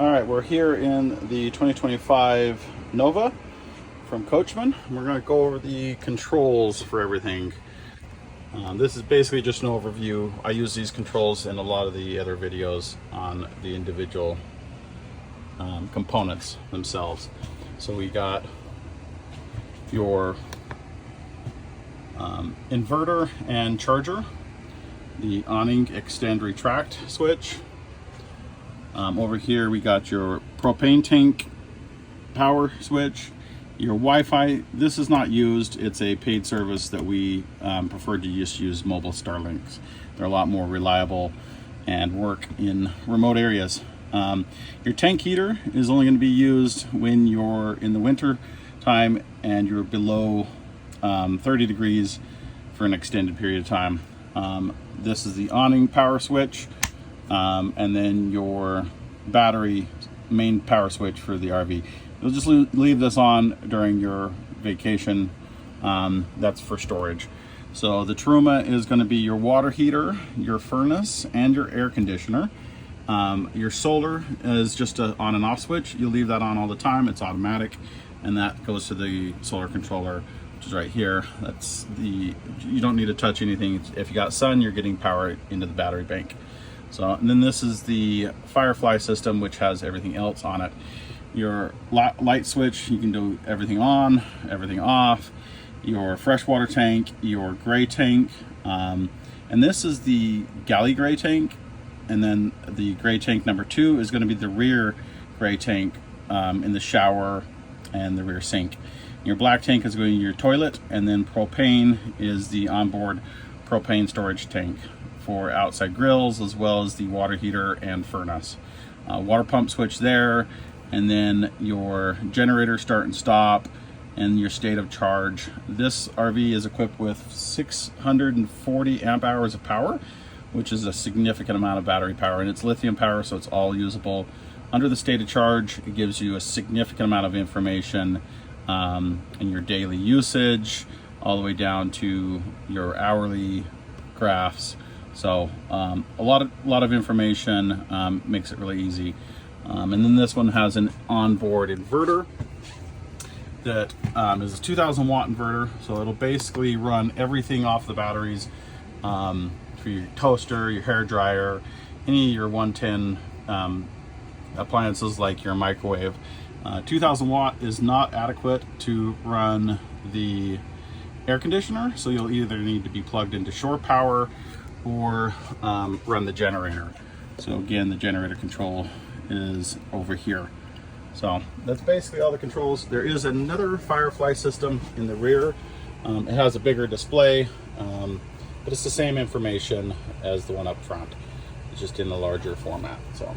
All right, we're here in the 2025 Nova from Coachman. We're going to go over the controls for everything. This is basically just an overview. I use these controls in a lot of the other videos on the individual components themselves. So we got your inverter and charger, the awning extend retract switch. Over here we got your propane tank power switch, your Wi-Fi. This is not used, it's a paid service that we prefer to just use mobile Starlinks. They're a lot more reliable and work in remote areas. Your tank heater is only going to be used when you're in the winter time and you're below 30 degrees for an extended period of time. This is the awning power switch. And then your battery main power switch for the RV. You'll just leave this on during your vacation. That's for storage. So the Truma is going to be your water heater, your furnace, and your air conditioner. Your solar is just a on and off switch. You'll leave that on all the time. It's automatic, and that goes to the solar controller, which is right here. That's the, you don't need to touch anything. If you got sun, you're getting power into the battery bank. So, and then this is the Firefly system, which has everything else on it. Your light switch, you can do everything on, everything off. Your freshwater tank, your gray tank, and this is the galley gray tank. And then the gray tank number 2 is going to be the rear gray tank in the shower and the rear sink. Your black tank is going to your toilet, and then propane is the onboard propane storage tank for outside grills, as well as the water heater and furnace. Water pump switch there, and then your generator start and stop, and your state of charge. This RV is equipped with 640 amp hours of power, which is a significant amount of battery power, and it's lithium power, so it's all usable. Under the state of charge, it gives you a significant amount of information in your daily usage, all the way down to your hourly graphs. So a lot of information, makes it really easy. And then this one has an onboard inverter that is a 2,000 watt inverter. So it'll basically run everything off the batteries for your toaster, your hair dryer, any of your 110 appliances like your microwave. 2,000 watt is not adequate to run the air conditioner. So you'll either need to be plugged into shore power or run the generator. So again, the generator control is over here. So that's basically all the controls. There is another Firefly system in the rear. It has a bigger display, but it's the same information as the one up front. It's just in a larger format. So.